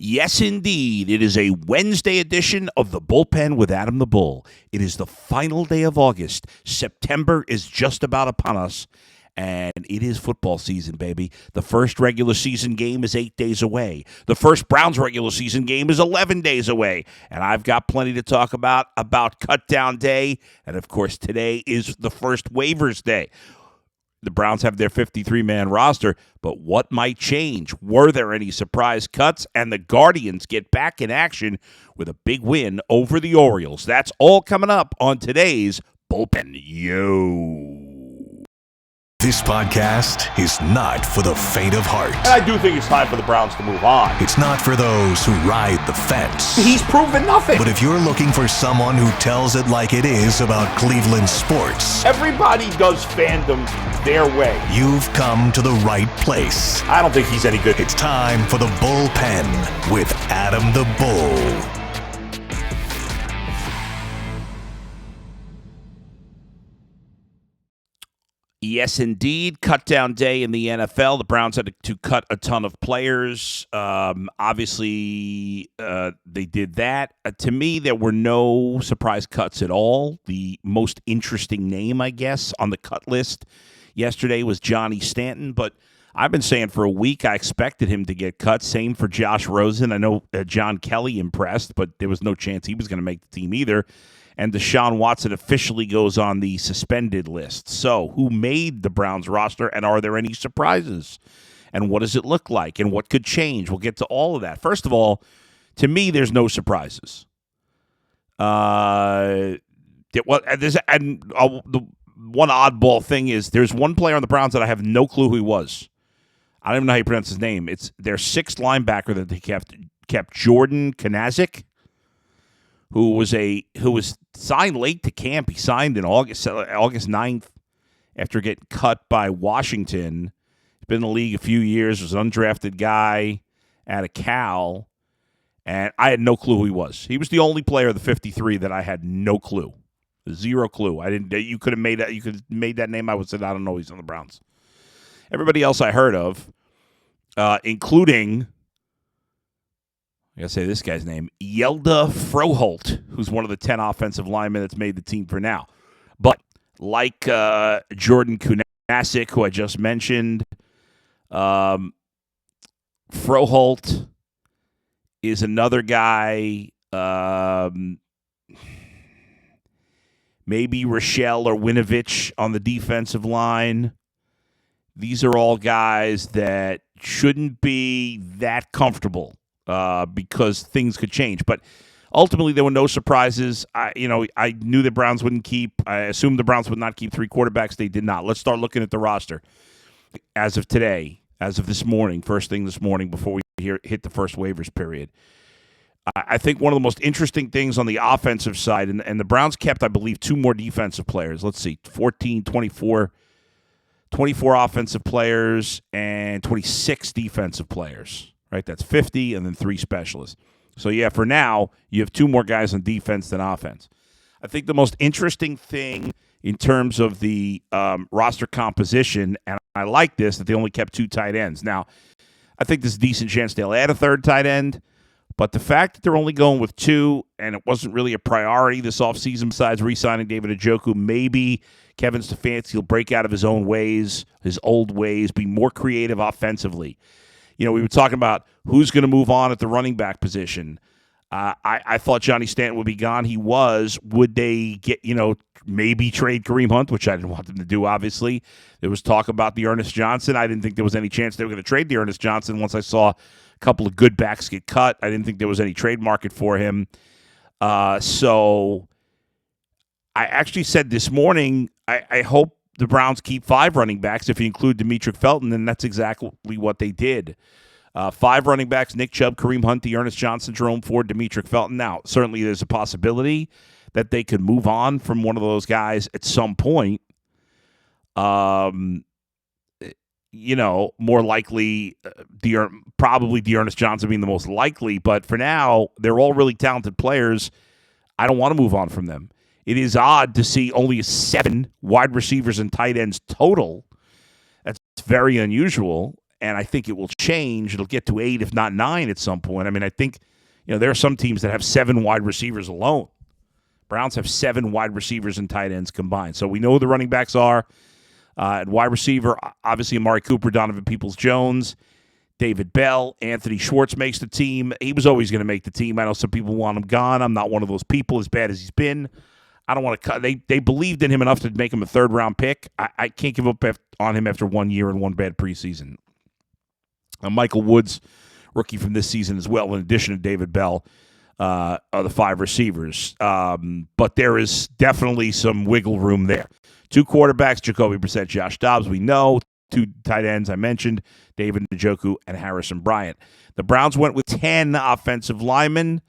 Yes, indeed. It is a Wednesday edition of the Bullpen with Adam the Bull. It is the final day of August. September is just about upon us, and it is football season, baby. The first regular season game is 8 days away. The first Browns regular season game is 11 days away. And I've got plenty to talk about cut down day. And, of course, today is the first waivers day. The Browns have their 53-man roster, but what might change? Were there any surprise cuts? And the Guardians get back in action with a big win over the Orioles. That's all coming up on today's Bullpen. This podcast is not for the faint of heart. And I do think it's time for the Browns to move on. It's not for those who ride the fence. He's proven nothing. But if you're looking for someone who tells it like it is about Cleveland sports, everybody does fandom their way. You've come to the right place. I don't think he's any good. It's time for the Bullpen with Adam the Bull. Yes, indeed. Cut down day in the NFL. The Browns had to cut a ton of players. Obviously, they did that. To me, there were no surprise cuts at all. The most interesting name, I guess, on the cut list yesterday was Johnny Stanton. But I've been saying for a week I expected him to get cut. Same for Josh Rosen. I know John Kelly impressed, but there was no chance he was going to make the team either. And Deshaun Watson officially goes on the suspended list. So who made the Browns roster, and are there any surprises? And what does it look like, and what could change? We'll get to all of that. First of all, to me, there's no surprises. The one oddball thing is there's one player on the Browns that I have no clue who he was. I don't even know how you pronounce his name. It's their sixth linebacker that they kept Jordan Kanazik, who was signed late to camp. He signed in August 9th after getting cut by Washington. He's been in the league a few years, was an undrafted guy out of Cal, and I had no clue who he was. He was the only player of the 53 that I had no clue. Zero clue. You could have made that name. I would have said, I don't know, he's on the Browns. Everybody else I heard of, including, I got to say this guy's name, Yelda Froholt, who's one of the 10 offensive linemen that's made the team for now. But like Jordan Kunasik, who I just mentioned, Froholt is another guy, maybe Rochelle or Winovich on the defensive line. These are all guys that shouldn't be that comfortable. Because things could change. But ultimately, there were no surprises. I knew the Browns wouldn't keep. I assumed the Browns would not keep three quarterbacks. They did not. Let's start looking at the roster. As of today, as of this morning, first thing this morning before we hit the first waivers period, I think one of the most interesting things on the offensive side, and the Browns kept, I believe, two more defensive players. Let's see, 24 offensive players and 26 defensive players. Right, that's 50, and then 3 specialists. So, yeah, for now, you have 2 more guys on defense than offense. I think the most interesting thing in terms of the roster composition, and I like this, that they only kept 2 tight ends. Now, I think there's a decent chance they'll add a third tight end, but the fact that they're only going with 2, and it wasn't really a priority this offseason besides re-signing David Njoku, maybe Kevin Stefanski will break out of his own ways, his old ways, be more creative offensively. You know, we were talking about who's going to move on at the running back position. I thought Johnny Stanton would be gone. He was. Would they get, maybe trade Kareem Hunt, which I didn't want them to do, obviously. There was talk about the Ernest Johnson. I didn't think there was any chance they were going to trade the Ernest Johnson once I saw a couple of good backs get cut. I didn't think there was any trade market for him. So I actually said this morning, I hope the Browns keep 5 running backs. If you include Demetric Felton, and that's exactly what they did. 5 running backs, Nick Chubb, Kareem Hunt, Ernest Johnson, Jerome Ford, Demetric Felton. Now, certainly there's a possibility that they could move on from one of those guys at some point. More likely, probably Ernest Johnson being the most likely. But for now, they're all really talented players. I don't want to move on from them. It is odd to see only 7 wide receivers and tight ends total. That's very unusual. and I think it will change. It'll get to 8, if not 9 at some point. I mean, I think, there are some teams that have 7 wide receivers alone. Browns have 7 wide receivers and tight ends combined. So we know who the running backs are. At wide receiver, obviously Amari Cooper, Donovan Peoples-Jones, David Bell, Anthony Schwartz makes the team. He was always going to make the team. I know some people want him gone. I'm not one of those people, as bad as he's been. I don't want to cut. They believed in him enough to make him a third-round pick. I can't give up on him after 1 year and 1 bad preseason. Michael Woods, rookie from this season as well, in addition to David Bell, are the 5 receivers. But there is definitely some wiggle room there. 2 quarterbacks, Jacoby Brissett, Josh Dobbs, we know. 2 tight ends I mentioned, David Njoku and Harrison Bryant. The Browns went with 10 offensive linemen.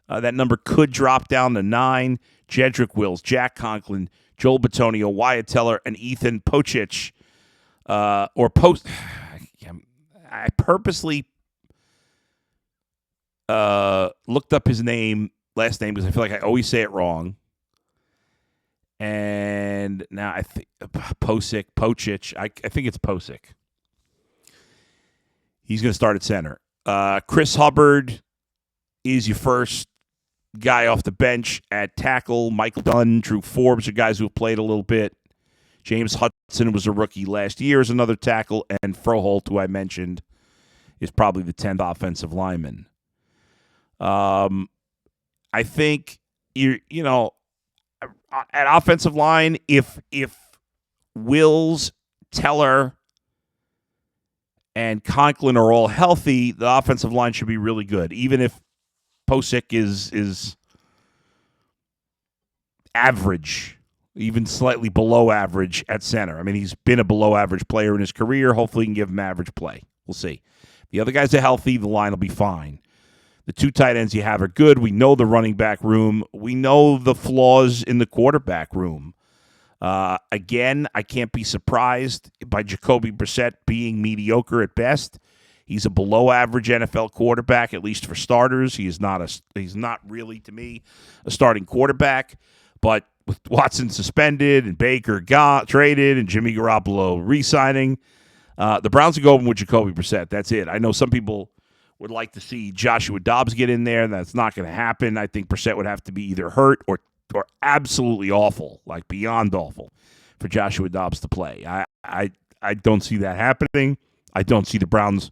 That number could drop down to 9. Jedrick Wills, Jack Conklin, Joel Bitonio, Wyatt Teller, and Ethan Pocic. I purposely looked up his last name, because I feel like I always say it wrong. And now I think Pocic. I think it's Pocic. He's going to start at center. Chris Hubbard is your first guy off the bench at tackle. Michael Dunn, Drew Forbes are guys who have played a little bit. James Hudson was a rookie last year as another tackle. And Froholt, who I mentioned, is probably the 10th offensive lineman. I think, at offensive line, if Wills, Teller, and Conklin are all healthy, the offensive line should be really good. Even if Pocic is average, even slightly below average at center. I mean, he's been a below average player in his career. Hopefully he can give him average play. We'll see. If the other guys are healthy, the line will be fine. The 2 tight ends you have are good. We know the running back room. We know the flaws in the quarterback room. Again, I can't be surprised by Jacoby Brissett being mediocre at best. He's a below-average NFL quarterback, at least for starters. He's not really, to me, a starting quarterback. But with Watson suspended and Baker traded and Jimmy Garoppolo re-signing, the Browns are going with Jacoby Brissett. That's it. I know some people would like to see Joshua Dobbs get in there. That's not going to happen. I think Brissett would have to be either hurt or absolutely awful, like beyond awful, for Joshua Dobbs to play. I don't see that happening. I don't see the Browns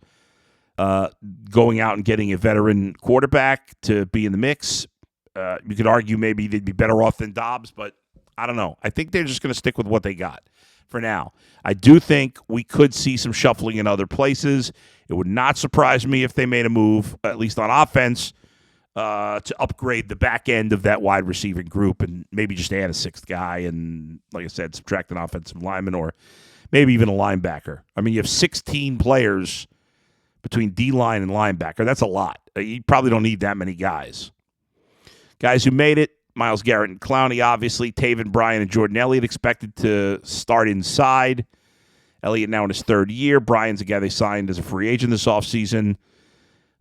going out and getting a veteran quarterback to be in the mix. You could argue maybe they'd be better off than Dobbs, but I don't know. I think they're just going to stick with what they got for now. I do think we could see some shuffling in other places. It would not surprise me if they made a move, at least on offense, to upgrade the back end of that wide receiving group and maybe just add a 6th guy and, like I said, subtract an offensive lineman or maybe even a linebacker. I mean, you have 16 players between D-line and linebacker. That's a lot. You probably don't need that many guys. Guys who made it, Myles Garrett and Clowney, obviously. Taven Bryan and Jordan Elliott expected to start inside. Elliott now in his 3rd year. Bryan's a guy they signed as a free agent this offseason.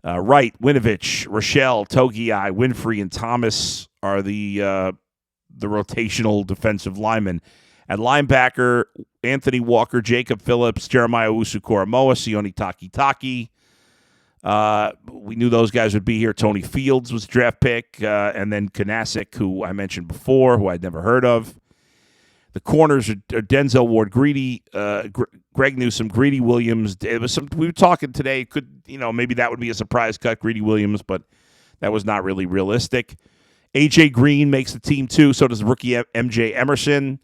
Wright, Winovich, Rochelle, Togiai, Winfrey, and Thomas are the rotational defensive linemen. At linebacker, Anthony Walker, Jacob Phillips, Jeremiah Owusu-Koramoah, Sione Takitaki. We knew those guys would be here. Tony Fields was a draft pick, and then Kanasic, who I mentioned before, who I'd never heard of. The corners are Denzel Ward, Greedy, Greg Newsome, Greedy Williams. We were talking today. Maybe that would be a surprise cut, Greedy Williams, but that was not really realistic. A.J. Green makes the team too. So does rookie M.J. Emerson,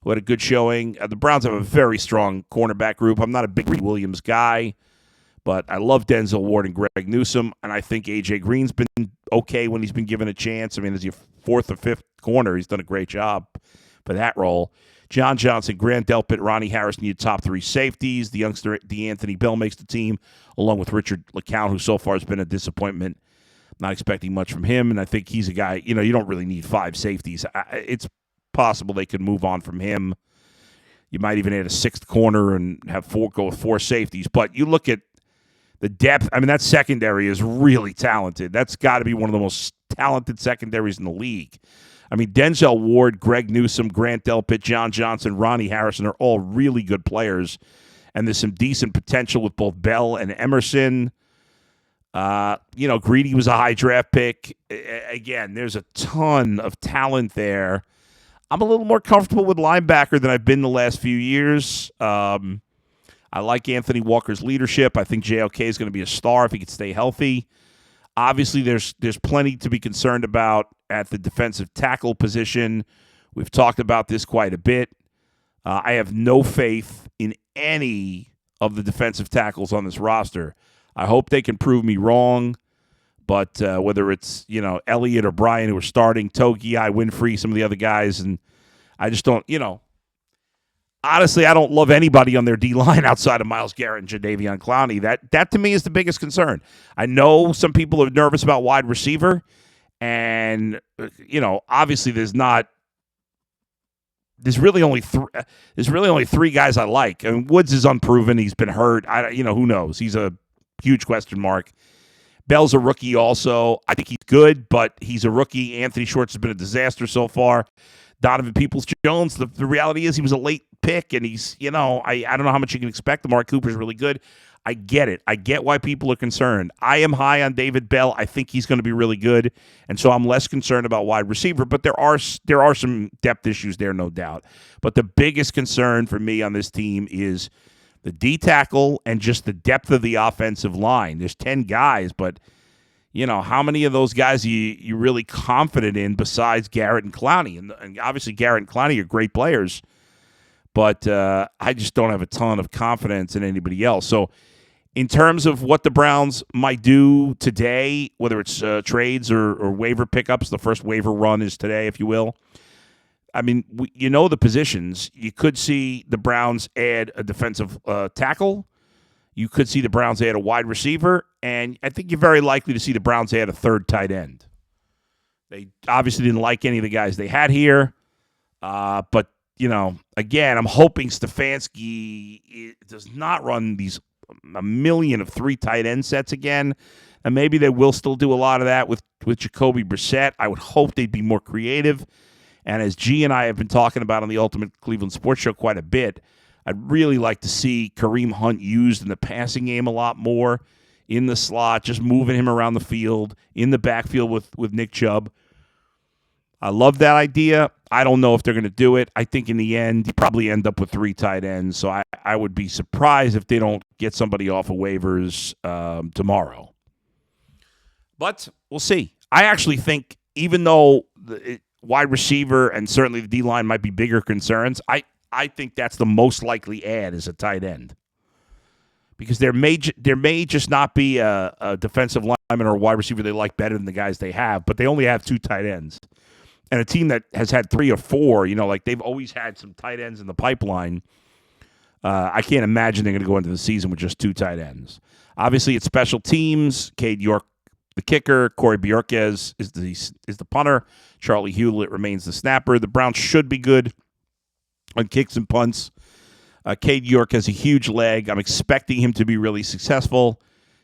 who had a good showing. The Browns have a very strong cornerback group. I'm not a big Greedy Williams guy, but I love Denzel Ward and Greg Newsome, and I think A.J. Green's been okay when he's been given a chance. I mean, as your 4th or 5th corner, he's done a great job for that role. John Johnson, Grant Delpit, Ronnie Harrison, your top 3 safeties. The youngster DeAnthony Bell makes the team, along with Richard LeCounte, who so far has been a disappointment. Not expecting much from him, and I think he's a guy, you don't really need 5 safeties. It's possible they could move on from him. You might even add a 6th corner and go with 4 safeties. But you look at the depth. I mean, that secondary is really talented. That's got to be one of the most talented secondaries in the league. I mean, Denzel Ward, Greg Newsome, Grant Delpit, John Johnson, Ronnie Harrison are all really good players. and there's some decent potential with both Bell and Emerson. Greedy was a high draft pick. Again, there's a ton of talent there. I'm a little more comfortable with linebacker than I've been the last few years. I like Anthony Walker's leadership. I think JOK is going to be a star if he can stay healthy. Obviously, there's plenty to be concerned about at the defensive tackle position. We've talked about this quite a bit. I have no faith in any of the defensive tackles on this roster. I hope they can prove me wrong, but whether it's Elliott or Bryan who are starting, Togi, Winfrey, some of the other guys, and I just don't, honestly, I don't love anybody on their D-line outside of Myles Garrett and Jadeveon Clowney. That to me is the biggest concern. I know some people are nervous about wide receiver, and obviously there's really only three guys I like. I mean, Woods is unproven. He's been hurt. Who knows? He's a huge question mark. Bell's a rookie also. I think he's good, but he's a rookie. Anthony Schwartz has been a disaster so far. Donovan Peoples-Jones, the reality is he was a late pick, and he's, I don't know how much you can expect. Amari Cooper's really good. I get it. I get why people are concerned. I am high on David Bell. I think he's going to be really good, and so I'm less concerned about wide receiver, but there are some depth issues there, no doubt. But the biggest concern for me on this team is the D tackle and just the depth of the offensive line. There's 10 guys, but how many of those guys are you really confident in besides Garrett and Clowney? And obviously Garrett and Clowney are great players, but I just don't have a ton of confidence in anybody else. So in terms of what the Browns might do today, whether it's trades or waiver pickups, the first waiver run is today, if you will. I mean, the positions. You could see the Browns add a defensive tackle. You could see the Browns add a wide receiver. And I think you're very likely to see the Browns add a third tight end. They obviously didn't like any of the guys they had here. But, again, I'm hoping Stefanski does not run a million of 3 tight end sets again. And maybe they will still do a lot of that with Jacoby Brissett. I would hope they'd be more creative. And as G and I have been talking about on the Ultimate Cleveland Sports Show quite a bit, I'd really like to see Kareem Hunt used in the passing game a lot more, in the slot, just moving him around the field, in the backfield with Nick Chubb. I love that idea. I don't know if they're going to do it. I think in the end, you probably end up with 3 tight ends. So I would be surprised if they don't get somebody off of waivers tomorrow. But we'll see. I actually think even though wide receiver and certainly the D-line might be bigger concerns, I think that's the most likely add is a tight end. Because there may just not be a defensive lineman or a wide receiver they like better than the guys they have, but they only have 2 tight ends. And a team that has had 3 or 4, they've always had some tight ends in the pipeline. I can't imagine they're going to go into the season with just 2 tight ends. Obviously, it's special teams. Cade York, the kicker. Corey Bjorquez is the punter. Charlie Hewlett remains the snapper. The Browns should be good on kicks and punts. Cade York has a huge leg. I'm expecting him to be really successful.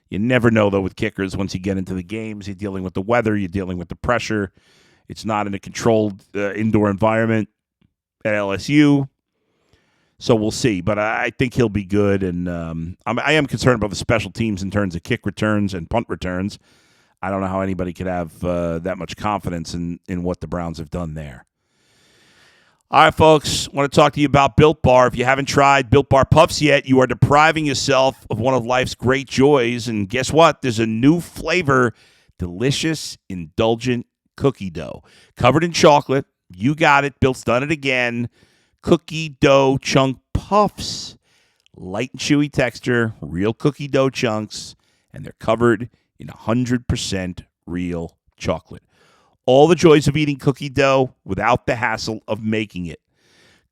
You never know, though, with kickers. Once you get into the games, you're dealing with the weather. You're dealing with the pressure. It's not in a controlled indoor environment at LSU. So we'll see. But I think he'll be good. And I am concerned about the special teams in terms of kick returns and punt returns. I don't know how anybody could have that much confidence in what the Browns have done there. All right, folks, I want to talk to you about Built Bar. If you haven't tried Built Bar Puffs yet, you are depriving yourself of one of life's great joys. And guess what? There's a new flavor, delicious, indulgent cookie dough. Covered in chocolate. You got it. Built's done it again. Cookie dough chunk puffs. Light and chewy texture, real cookie dough chunks, and they're covered in 100% real chocolate. All the joys of eating cookie dough without the hassle of making it.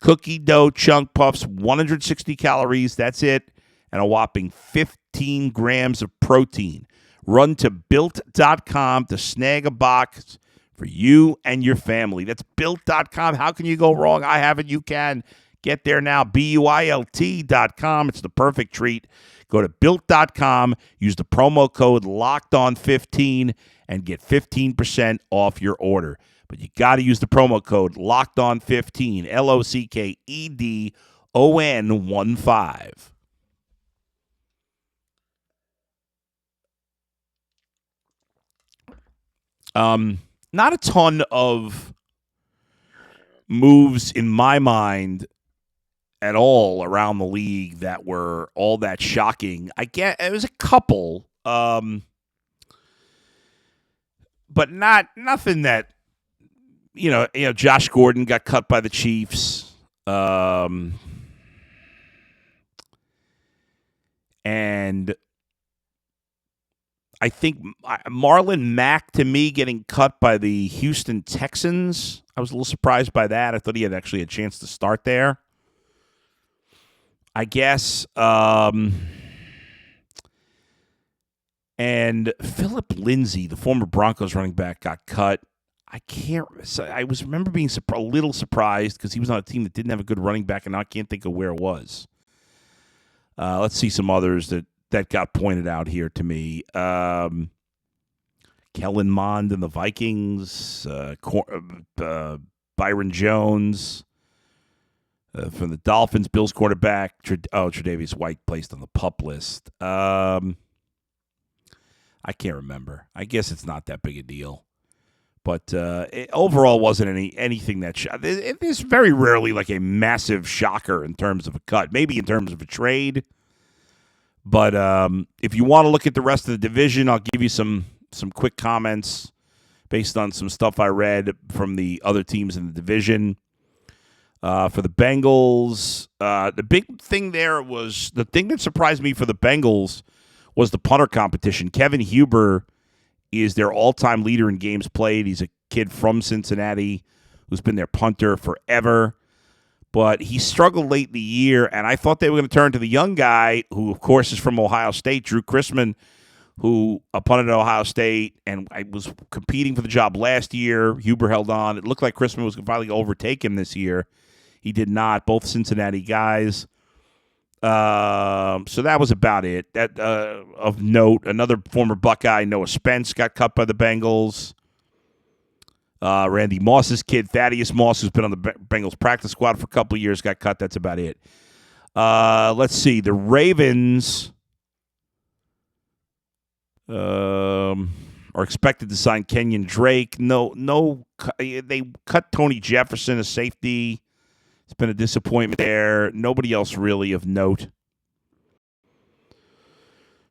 Cookie dough chunk puffs, 160 calories, that's it, and a whopping 15 grams of protein. Run to Built.com to snag a box for you and your family. That's Built.com. How can you go wrong? I have it. You can. Get there now. BUILT.com. It's the perfect treat. Go to Built.com. Use the promo code LOCKEDON15 and get 15% off your order. But you got to use the promo code LOCKEDON15, LOCKEDON15. Not a ton of moves in my mind at all around the league that were all that shocking. I get it was a couple, but nothing that Josh Gordon got cut by the Chiefs, and I think Marlon Mack to me getting cut by the Houston Texans. I was a little surprised by that. I thought he had actually a chance to start there. I guess. And Philip Lindsay, the former Broncos running back, got cut. I remember being a little surprised because he was on a team that didn't have a good running back, and I can't think of where it was. Let's see some others that got pointed out here to me. Kellen Mond and the Vikings, Byron Jones from the Dolphins, Bills quarterback. Tre'Davious White placed on the PUP list. I can't remember. I guess it's not that big a deal. But it overall wasn't anything that there's very rarely like a massive shocker in terms of a cut. Maybe in terms of a trade. But if you want to look at the rest of the division, I'll give you some quick comments based on some stuff I read from the other teams in the division. For the Bengals, the big thing there was the thing that surprised me for the Bengals was the punter competition. Kevin Huber is their all-time leader in games played. He's a kid from Cincinnati who's been their punter forever. But he struggled late in the year, and I thought they were going to turn to the young guy, who, of course, is from Ohio State, Drew Chrisman, who punted at Ohio State, and I was competing for the job last year. Huber held on. It looked like Chrisman was going to finally overtake him this year. He did not. Both Cincinnati guys. So that was about it. That of note, another former Buckeye, Noah Spence, got cut by the Bengals. Randy Moss's kid, Thaddeus Moss, who's been on the Bengals practice squad for a couple of years, got cut. That's about it. Let's see. The Ravens are expected to sign Kenyon Drake. No, they cut Tony Jefferson, a safety. It's been a disappointment there. Nobody else really of note.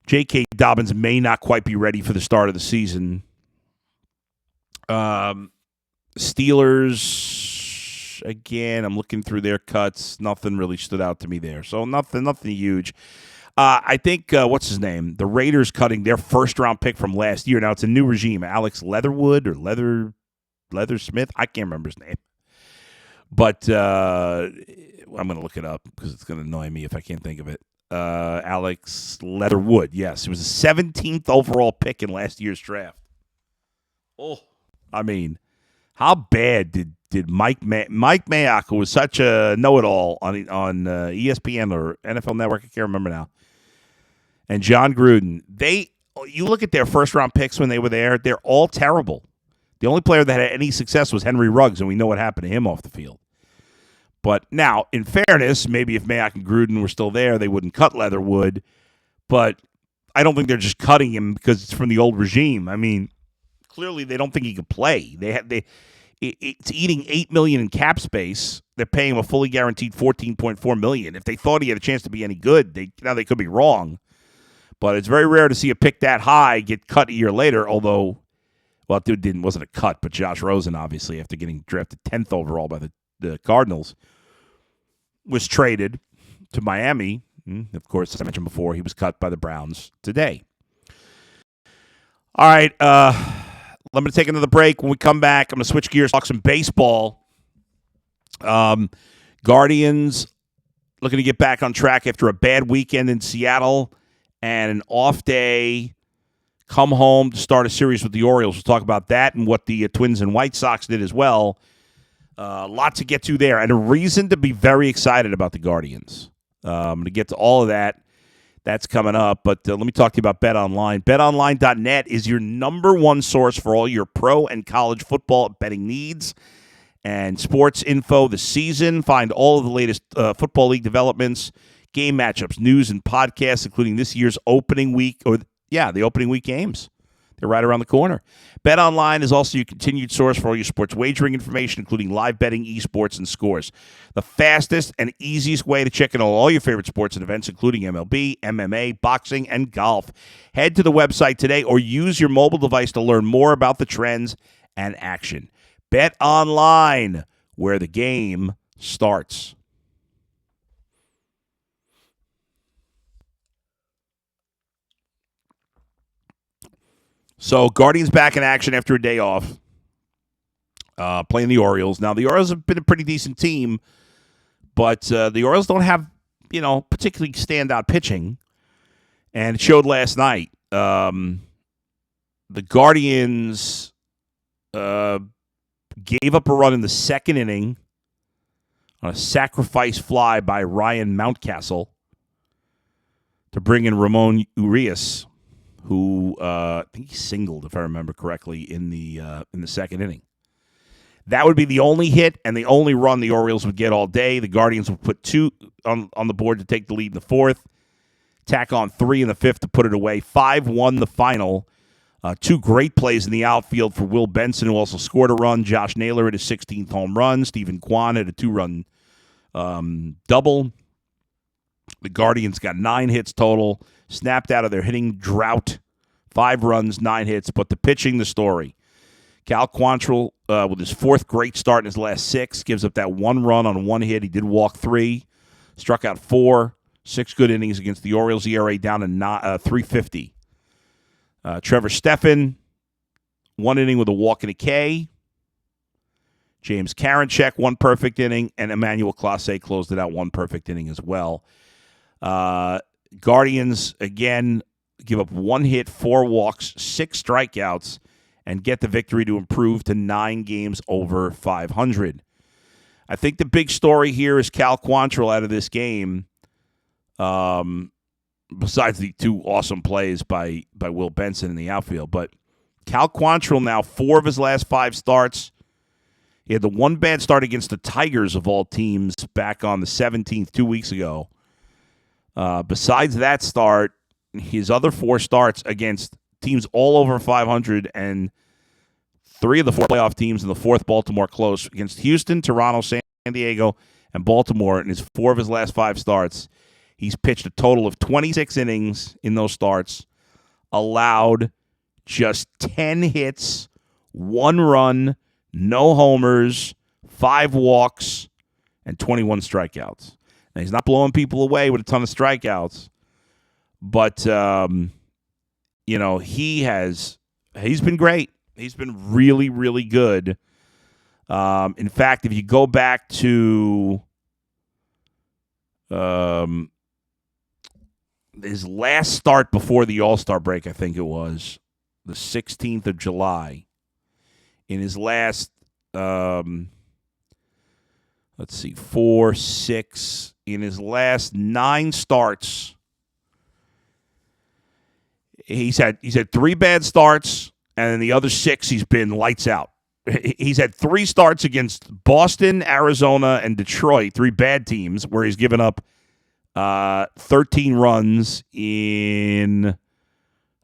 J.K. Dobbins may not quite be ready for the start of the season. Steelers, again, I'm looking through their cuts. Nothing really stood out to me there. So nothing huge. I think, what's his name? The Raiders cutting their first-round pick from last year. Now, it's a new regime. Alex Leatherwood or Leathersmith. I can't remember his name. But I'm going to look it up because it's going to annoy me if I can't think of it. Alex Leatherwood, yes. It was the 17th overall pick in last year's draft. Oh, I mean, how bad did Mike Mayock, who was such a know-it-all on ESPN or NFL Network, I can't remember now, and John Gruden, you look at their first-round picks when they were there, they're all terrible. The only player that had any success was Henry Ruggs, and we know what happened to him off the field. But now, in fairness, maybe if Mayock and Gruden were still there, they wouldn't cut Leatherwood. But I don't think they're just cutting him because it's from the old regime. I mean, clearly they don't think he could play. It's eating $8 million in cap space. They're paying him a fully guaranteed $14.4 million. If they thought he had a chance to be any good, they could be wrong. But it's very rare to see a pick that high get cut a year later, although, well, it wasn't a cut, but Josh Rosen, obviously, after getting drafted 10th overall by the Cardinals, was traded to Miami. Of course, as I mentioned before, he was cut by the Browns today. All right, let me take another break. When we come back, I'm going to switch gears, talk some baseball. Guardians looking to get back on track after a bad weekend in Seattle and an off day. Come home to start a series with the Orioles. We'll talk about that and what the Twins and White Sox did as well. Lots to get to there, and a reason to be very excited about the Guardians. I'm going to get to all of that. That's coming up, but let me talk to you about BetOnline. BetOnline.net is your number one source for all your pro and college football betting needs and sports info this season. Find all of the latest football league developments, game matchups, news, and podcasts, including this year's opening week, the opening week games. They're right around the corner. BetOnline is also your continued source for all your sports wagering information, including live betting, esports, and scores. The fastest and easiest way to check in on all your favorite sports and events, including MLB, MMA, boxing, and golf. Head to the website today or use your mobile device to learn more about the trends and action. BetOnline, where the game starts. So, Guardians back in action after a day off, playing the Orioles. Now, the Orioles have been a pretty decent team, but the Orioles don't have, particularly standout pitching, and it showed last night. The Guardians gave up a run in the second inning on a sacrifice fly by Ryan Mountcastle to bring in Ramon Urias, who I think he singled, if I remember correctly, in the second inning. That would be the only hit and the only run the Orioles would get all day. The Guardians would put 2 on the board to take the lead in the fourth, tack on 3 in the fifth to put it away. 5-1 the final. 2 great plays in the outfield for Will Benson, who also scored a run. Josh Naylor had his 16th home run. Stephen Kwan had a 2-run double. The Guardians got 9 hits total, snapped out of their hitting drought. 5 runs, 9 hits, but the pitching, the story. Cal Quantrill, with his 4th great start in his last 6, gives up that 1 run on 1 hit. He did walk 3, struck out 4, 6 good innings against the Orioles. ERA down to 3.50. Trevor Stephan, 1 inning with a walk and a K. James Karinchak, 1 perfect inning, and Emmanuel Clase closed it out, 1 perfect inning as well. Guardians, again, give up 1 hit, 4 walks, 6 strikeouts, and get the victory to improve to 9 games over 500. I think the big story here is Cal Quantrill out of this game, besides the 2 awesome plays by Will Benson in the outfield. But Cal Quantrill now, 4 of his last 5 starts. He had the 1 bad start against the Tigers of all teams back on the 17th, 2 weeks ago. Besides that start, his other 4 starts against teams all over 500 and 3 of the 4 playoff teams in the 4th Baltimore close against Houston, Toronto, San Diego, and Baltimore. In his 4 of his last 5 starts, he's pitched a total of 26 innings in those starts, allowed just 10 hits, 1 run, no homers, 5 walks, and 21 strikeouts. Now, he's not blowing people away with a ton of strikeouts, but he's been great. He's been really, really good. In fact, if you go back to his last start before the All-Star break, I think it was the 16th of July. In his last, 4, 6, in his last 9 starts, he's had 3 bad starts, and in the other 6, he's been lights out. He's had 3 starts against Boston, Arizona, and Detroit, 3 bad teams, where he's given up 13 runs in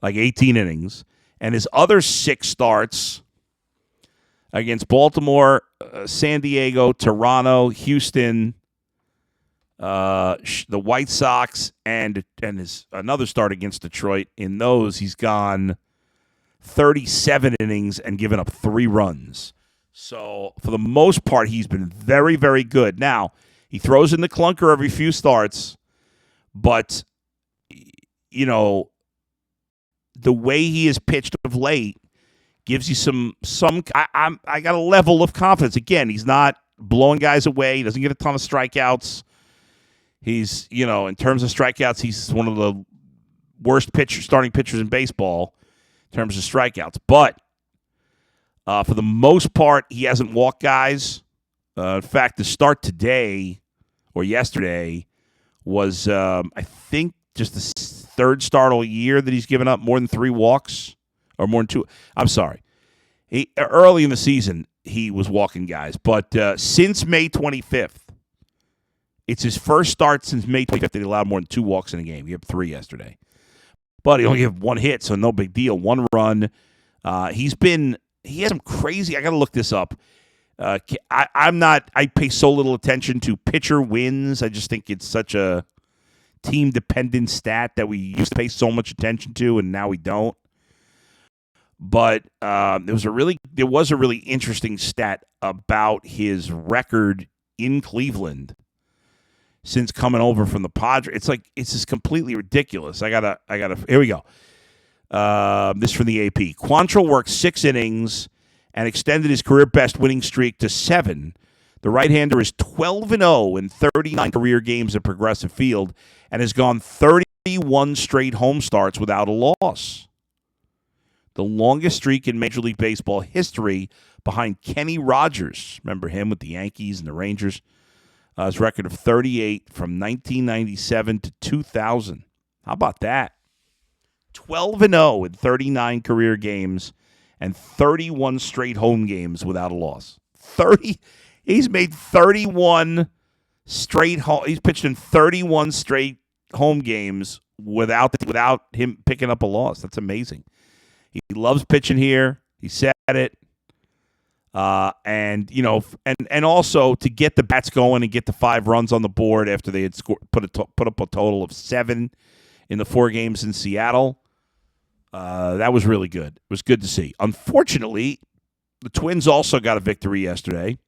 like 18 innings. And his other 6 starts against Baltimore, San Diego, Toronto, Houston, the White Sox, and his another start against Detroit. In those, he's gone 37 innings and given up 3 runs. So, for the most part, he's been very, very good. Now, he throws in the clunker every few starts, but, the way he has pitched of late gives you some. I got a level of confidence. Again, he's not blowing guys away. He doesn't get a ton of strikeouts. He's, in terms of strikeouts, he's one of the worst starting pitchers in baseball in terms of strikeouts. But for the most part, he hasn't walked guys. In fact, the start today or yesterday was, I think, just the 3rd start all year that he's given up more than 3 walks or more than 2. I'm sorry. Early in the season, he was walking guys. But since May 25th, it's his first start since May 25th that he allowed more than 2 walks in a game. He had 3 yesterday. but he only gave one hit, so no big deal. One run. He has some crazy. I got to look this up. I pay so little attention to pitcher wins. I just think it's such a team dependent stat that we used to pay so much attention to, and now we don't. But there was a really interesting stat about his record in Cleveland since coming over from the Padres. It's just completely ridiculous. I gotta. Here we go. This is from the AP. Quantrill worked 6 innings and extended his career best winning streak to 7. The right-hander is 12-0 in 39 career games at Progressive Field and has gone 31 straight home starts without a loss. The longest streak in Major League Baseball history, behind Kenny Rogers. Remember him with the Yankees and the Rangers? His record of 38 from 1997 to 2000. How about that? 12-0 in 39 career games and 31 straight home games without a loss. He's made 31 straight home. He's pitched in 31 straight home games without him picking up a loss. That's amazing. He loves pitching here. He said it. And also to get the bats going and get the 5 runs on the board after they had put up a total of 7 in the 4 games in Seattle. That was really good. It was good to see. Unfortunately, the Twins also got a victory yesterday.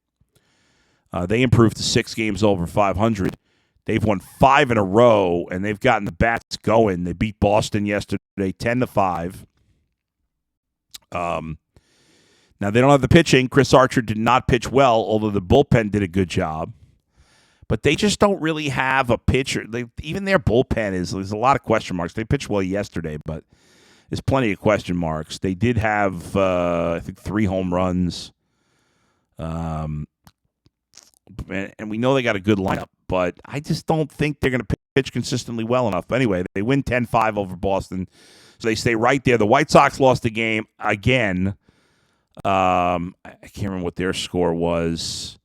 They improved to 6 games over 500. They've won 5 in a row, and they've gotten the bats going. They beat Boston yesterday 10-5. Now, they don't have the pitching. Chris Archer did not pitch well, although the bullpen did a good job. But they just don't really have a pitcher. Even their bullpen there's a lot of question marks. They pitched well yesterday, but there's plenty of question marks. They did have, I think, 3 home runs. And we know they got a good lineup, but I just don't think they're going to pitch consistently well enough. Anyway, they win 10-5 over Boston, so they stay right there. The White Sox lost the game again. I can't remember what their score was.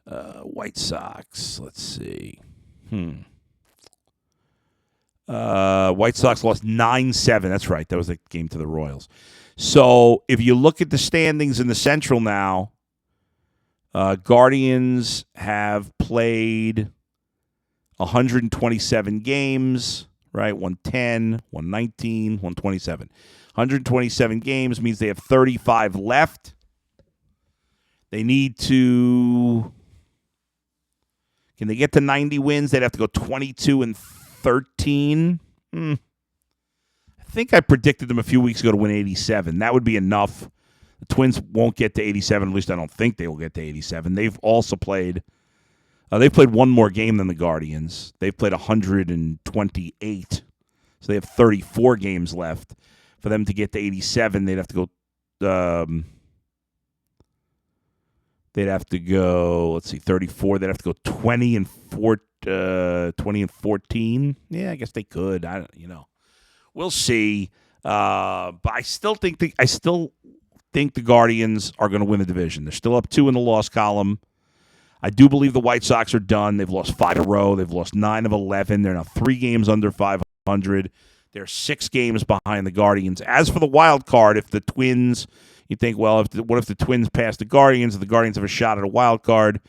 White Sox, let's see. White Sox lost 9-7. That's right. That was the game to the Royals. So if you look at the standings in the Central now, Guardians have played 127 games, right? 110, 119, 127. 127 games means they have 35 left. They need to... Can they get to 90 wins? They'd have to go 22-13. I think I predicted them a few weeks ago to win 87. That would be enough. The Twins won't get to 87. At least I don't think they will get to 87. They've also played... they've played one more game than the Guardians. They've played 128. So they have 34 games left. For them to get to 87, they'd have to go... let's see, 34. They'd have to go 20-14. Yeah, I guess they could. We'll see. But I still think the Guardians are going to win the division. They're still up 2 in the loss column. I do believe the White Sox are done. They've lost 5 in a row. They've lost 9 of 11. They're now 3 games under 500. They're 6 games behind the Guardians. As for the wild card, if the Twins, you think, well, what if the Twins pass the Guardians? If the Guardians have a shot at a wild card?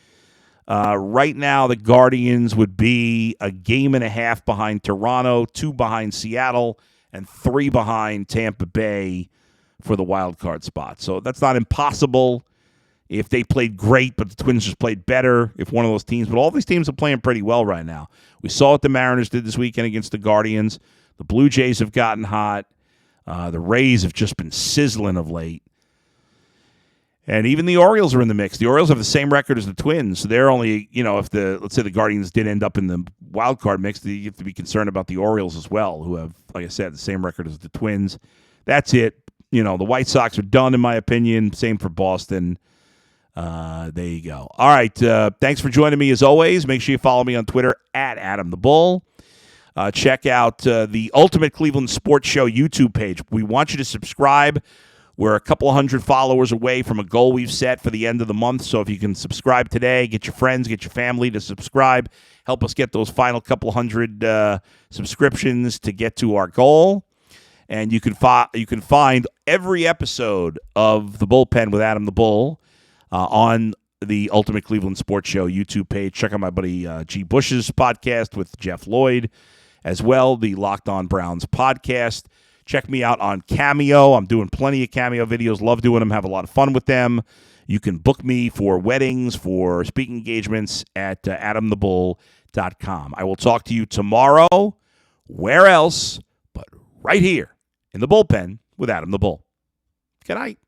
Right now, the Guardians would be a game and a half behind Toronto, 2 behind Seattle, and 3 behind Tampa Bay for the wild card spot. So that's not impossible if they played great, but the Twins just played better, if one of those teams. But all these teams are playing pretty well right now. We saw what the Mariners did this weekend against the Guardians. The Blue Jays have gotten hot. The Rays have just been sizzling of late. And even the Orioles are in the mix. The Orioles have the same record as the Twins. So they're only, if let's say the Guardians did end up in the wild card mix, you have to be concerned about the Orioles as well, who have, like I said, the same record as the Twins. That's it. The White Sox are done, in my opinion. Same for Boston. There you go. All right. Thanks for joining me as always. Make sure you follow me on Twitter at Adam the Bull. Check out the Ultimate Cleveland Sports Show YouTube page. We want you to subscribe. We're a couple of 100 followers away from a goal we've set for the end of the month. So if you can subscribe today, get your friends, get your family to subscribe. Help us get those final couple 100 subscriptions to get to our goal. And you can find every episode of the Bullpen with Adam the Bull on the Ultimate Cleveland Sports Show YouTube page. Check out my buddy G. Bush's podcast with Jeff Lloyd as well, the Locked On Browns podcast. Check me out on Cameo. I'm doing plenty of Cameo videos. Love doing them. Have a lot of fun with them. You can book me for weddings, for speaking engagements at adamthebull.com. I will talk to you tomorrow. Where else but right here in the Bullpen with Adam the Bull. Good night.